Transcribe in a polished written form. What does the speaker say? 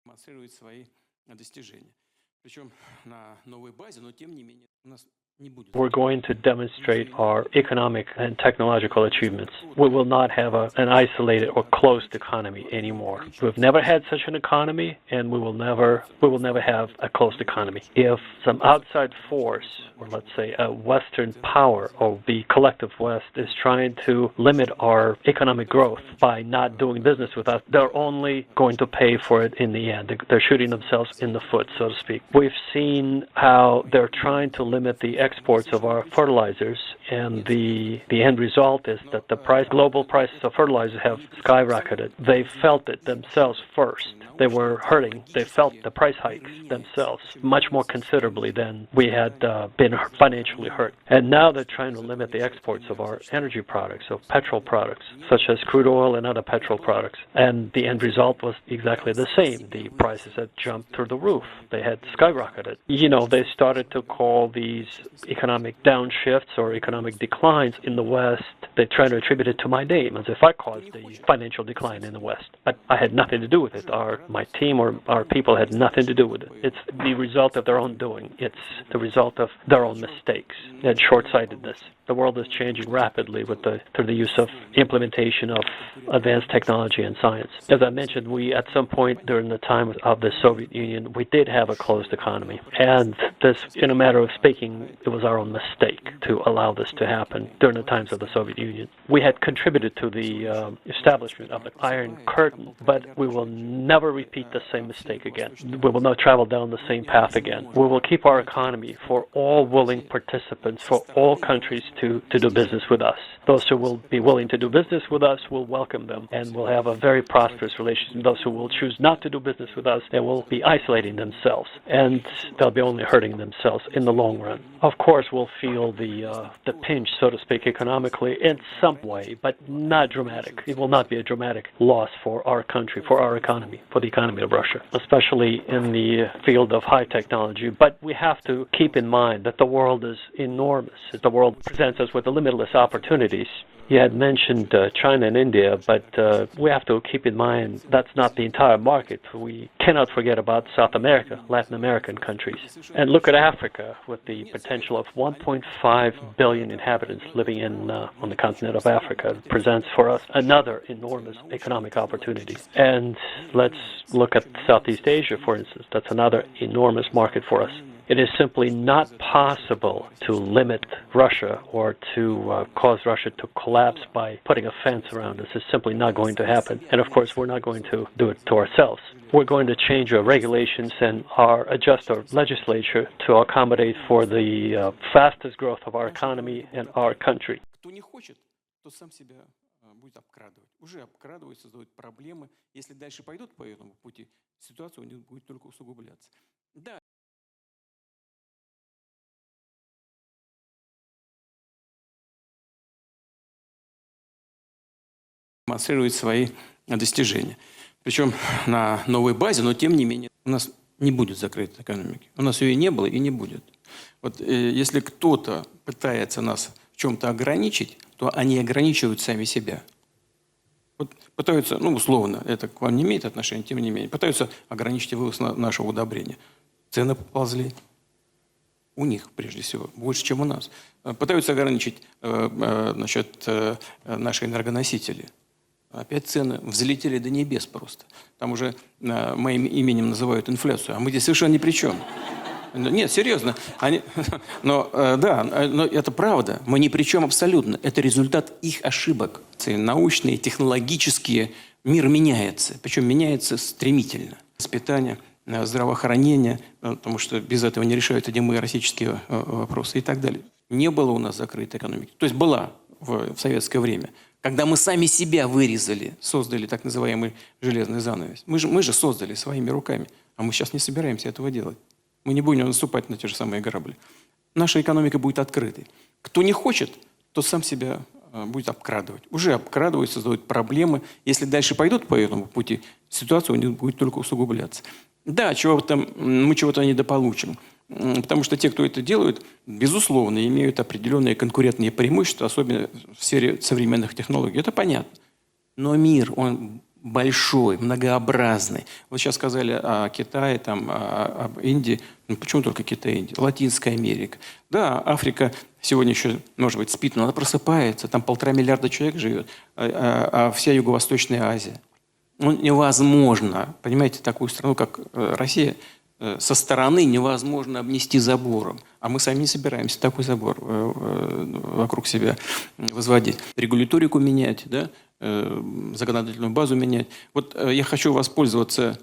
демонстрирует свои достижения. Причем на новой базе, но тем не менее у нас не будет. We're going to demonstrate our economic and technological achievements. We will not have an isolated or closed economy anymore. We've never had such an economy, and we will never have a closed economy. If some outside force, or let's say a Western power or the collective West, is trying to limit our economic growth by not doing business with us, they're only going to pay for it in the end. They're shooting themselves in the foot, so to speak. We've seen how they're trying to limit the exports of our fertilizers, and the end result is that the global prices of fertilizers have skyrocketed. They felt it themselves first. They were hurting. They felt the price hikes themselves much more considerably than we had been financially hurt. And now they're trying to limit the exports of our energy products, of petrol products, such as crude oil and other petrol products. And the end result was exactly the same. The prices had jumped through the roof. They had skyrocketed. They started to call these economic downshifts or economic declines in the West. They try to attribute it to my name, as if I caused the financial decline in the West. But I had nothing to do with it. My team or our people had nothing to do with it. It's the result of their own doing. It's the result of their own mistakes and short-sightedness. The world is changing rapidly through the use of implementation of advanced technology and science. As I mentioned, we at some point during the time of the Soviet Union, we did have a closed economy. And this, in a matter of speaking, it was our own mistake to allow this to happen during the times of the Soviet Union. We had contributed to the establishment of the Iron Curtain, but we will never repeat the same mistake again. We will not travel down the same path again. We will keep our economy for all willing participants, for all countries to do business with us. Those who will be willing to do business with us will welcome them, and we'll have a very prosperous relationship. Those who will choose not to do business with us, they will be isolating themselves, and they'll be only hurting themselves in the long run. Of course, we'll feel the pinch, so to speak, economically in some way, but not dramatic. It will not be a dramatic loss for our country, for our economy, for the economy of Russia, especially in the field of high technology. But we have to keep in mind that the world is enormous. The world presents us with limitless opportunities. You had mentioned China and India, but we have to keep in mind that's not the entire market. We cannot forget about South America, Latin American countries. And look at Africa, with the potential of 1.5 billion inhabitants living on the continent of Africa. It presents for us another enormous economic opportunity. And let's look at Southeast Asia, for instance. That's another enormous market for us. It is simply not possible to limit Russia or to cause Russia to collapse by putting a fence around us. It's simply not going to happen. And of course, we're not going to do it to ourselves. We're going to change our regulations and adjust our legislature to accommodate for the fastest growth of our economy and our country. Будет обкрадывать. Уже обкрадывают, создают проблемы. Если дальше пойдут по этому пути, ситуация у них будет только усугубляться. Да. Демонстрирует свои достижения. Причем на новой базе, но тем не менее у нас не будет закрытой экономики. У нас ее и не было, и не будет. Вот если кто-то пытается нас в чем-то ограничить, то они ограничивают сами себя. Вот пытаются, условно, это к вам не имеет отношения, тем не менее, пытаются ограничить вывоз нашего удобрения. Цены поползли. У них, прежде всего, больше, чем у нас. Пытаются ограничить наши энергоносители. Опять цены взлетели до небес просто. Там уже моим именем называют инфляцию, а мы здесь совершенно ни при чем. Нет, серьезно. Но это правда. Мы ни при чем абсолютно. Это результат их ошибок. Научные, технологические. Мир меняется. Причем меняется стремительно. Воспитание, здравоохранение, потому что без этого не решаются демографические вопросы и так далее. Не было у нас закрытой экономики. То есть была в советское время. Когда мы сами себя вырезали, создали так называемый железный занавес. Мы же создали своими руками. А мы сейчас не собираемся этого делать. Мы не будем наступать на те же самые грабли. Наша экономика будет открытой. Кто не хочет, то сам себя будет обкрадывать. Уже обкрадывают, создают проблемы. Если дальше пойдут по этому пути, ситуация у них будет только усугубляться. Да, мы чего-то недополучим. Потому что те, кто это делают, безусловно, имеют определенные конкурентные преимущества, особенно в сфере современных технологий. Это понятно. Но мир, он большой, многообразный. Вот сейчас сказали о Китае, там, об Индии. Ну, почему только Китай и Индия? Латинская Америка. Да, Африка сегодня еще, может быть, спит, но она просыпается. Там 1,5 миллиарда человек живет. А вся Юго-Восточная Азия. Ну, невозможно, понимаете, такую страну, как Россия, со стороны невозможно обнести забором. А мы сами не собираемся такой забор вокруг себя возводить. Регуляторику менять, да? Законодательную базу менять. Вот я хочу воспользоваться